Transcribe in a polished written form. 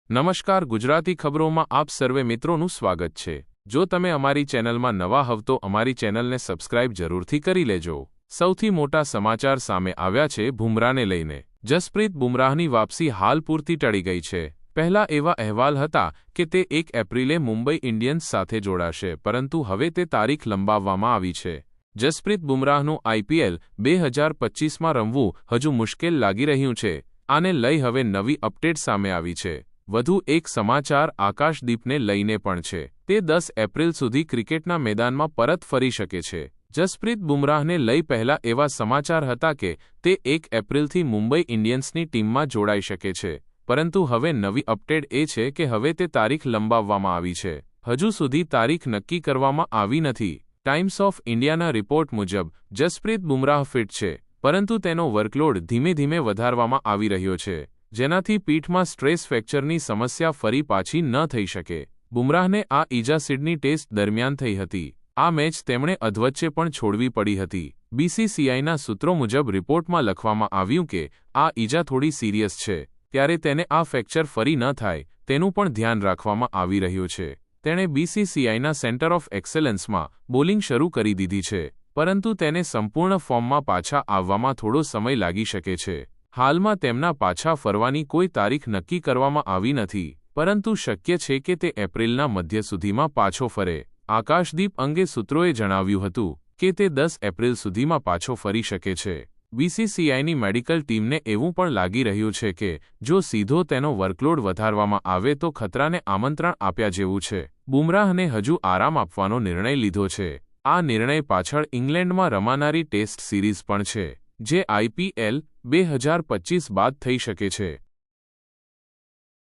નમસ્કાર, ગુજરાતી ખબરોમાં આપ સર્વે મિત્રોનું સ્વાગત છે। જો તમે અમારી ચેનલમાં નવા હવ તો અમારી ચેનલને સબસ્ક્રાઇબ જરૂરથી કરી લેજો। સૌથી મોટા સમાચાર સામે આવ્યા છે બુમરાહને લઈને। જસપ્રીત બુમરાહની વાપસી હાલ પૂરતી ટળી ગઈ છે। પહેલા એવા અહેવાલ હતા કે તે 1 એપ્રિલે મુંબઈ ઇન્ડિયન્સ સાથે જોડાશે, પરંતુ હવે તે તારીખ લંબાવવામાં આવી છે। જસપ્રીત બુમરાહનું IPL 2025માં રમવું હજુ મુશ્કેલ લાગી રહ્યું છે। આને લઈ હવે નવી અપડેટ સામે આવી છે। વધુ એક સમાચાર આકાશદીપને લઈને પણ છે। તે 10 એપ્રિલ સુધી ક્રિકેટના મેદાનમાં પરત ફરી શકે છે। જસપ્રીત બુમરાહને લઈ પહેલા એવા સમાચાર હતા કે તે 1 એપ્રિલથી મુંબઈ ઇન્ડિયન્સની ટીમમાં જોડાઈ શકે છે, પરંતુ હવે નવી અપડેટ એ છે કે હવે તે તારીખ લંબાવવામાં આવી છે। હજુ સુધી તારીખ નક્કી કરવામાં આવી નથી। ટાઈમ્સ ઓફ ઇન્ડિયાના રિપોર્ટ મુજબ જસપ્રીત બુમરાહ ફિટ છે, પરંતુ તેનો વર્કલોડ ધીમે ધીમે વધારવામાં આવી રહ્યો છે, જેનાથી પીઠમાં સ્ટ્રેસ ફ્રેક્ચરની સમસ્યા ફરી પાછી ન થઈ શકે। બુમરાહને આ ઈજા સિડની ટેસ્ટ દરમિયાન થઈ હતી। આ મેચ તેમણે અધવચ્ચે પણ છોડવી પડી હતી। BCCIના સૂત્રો મુજબ રિપોર્ટમાં લખવામાં આવ્યું કે આ ઈજા થોડી સિરિયસ છે, ત્યારે તેને આ ફ્રેક્ચર ફરી ન થાય તેનું પણ ધ્યાન રાખવામાં આવી રહ્યું છે। તેણે BCCIના સેન્ટર ઓફ એક્સેલન્સમાં બોલિંગ શરૂ કરી દીધી છે, પરંતુ તેને સંપૂર્ણ ફોર્મમાં પાછા આવવામાં થોડો સમય લાગી શકે છે। હાલમાં તેમના પાછા ફરવાની કોઈ તારીખ નક્કી કરવામાં આવી નથી, પરંતુ શક્ય છે કે તે એપ્રિલના મધ્ય સુધીમાં પાછો ફરે। આકાશદીપ અંગે સૂત્રોએ જણાવ્યું હતું કે તે 10 એપ્રિલ સુધીમાં પાછો ફરી શકે છે। BCCIની મેડિકલ ટીમને એવું પણ લાગી રહ્યું છે કે જો સીધો તેનો વર્કલોડ વધારવામાં આવે તો ખતરાને આમંત્રણ આપ્યા જેવું છે। બુમરાહને હજુ આરામ આપવાનો નિર્ણય લીધો છે। આ નિર્ણય પાછળ ઇંગ્લેન્ડમાં રમાનારી ટેસ્ટ સિરીઝ પણ છે, જે IPL 2025 બાદ થઈ શકે છે।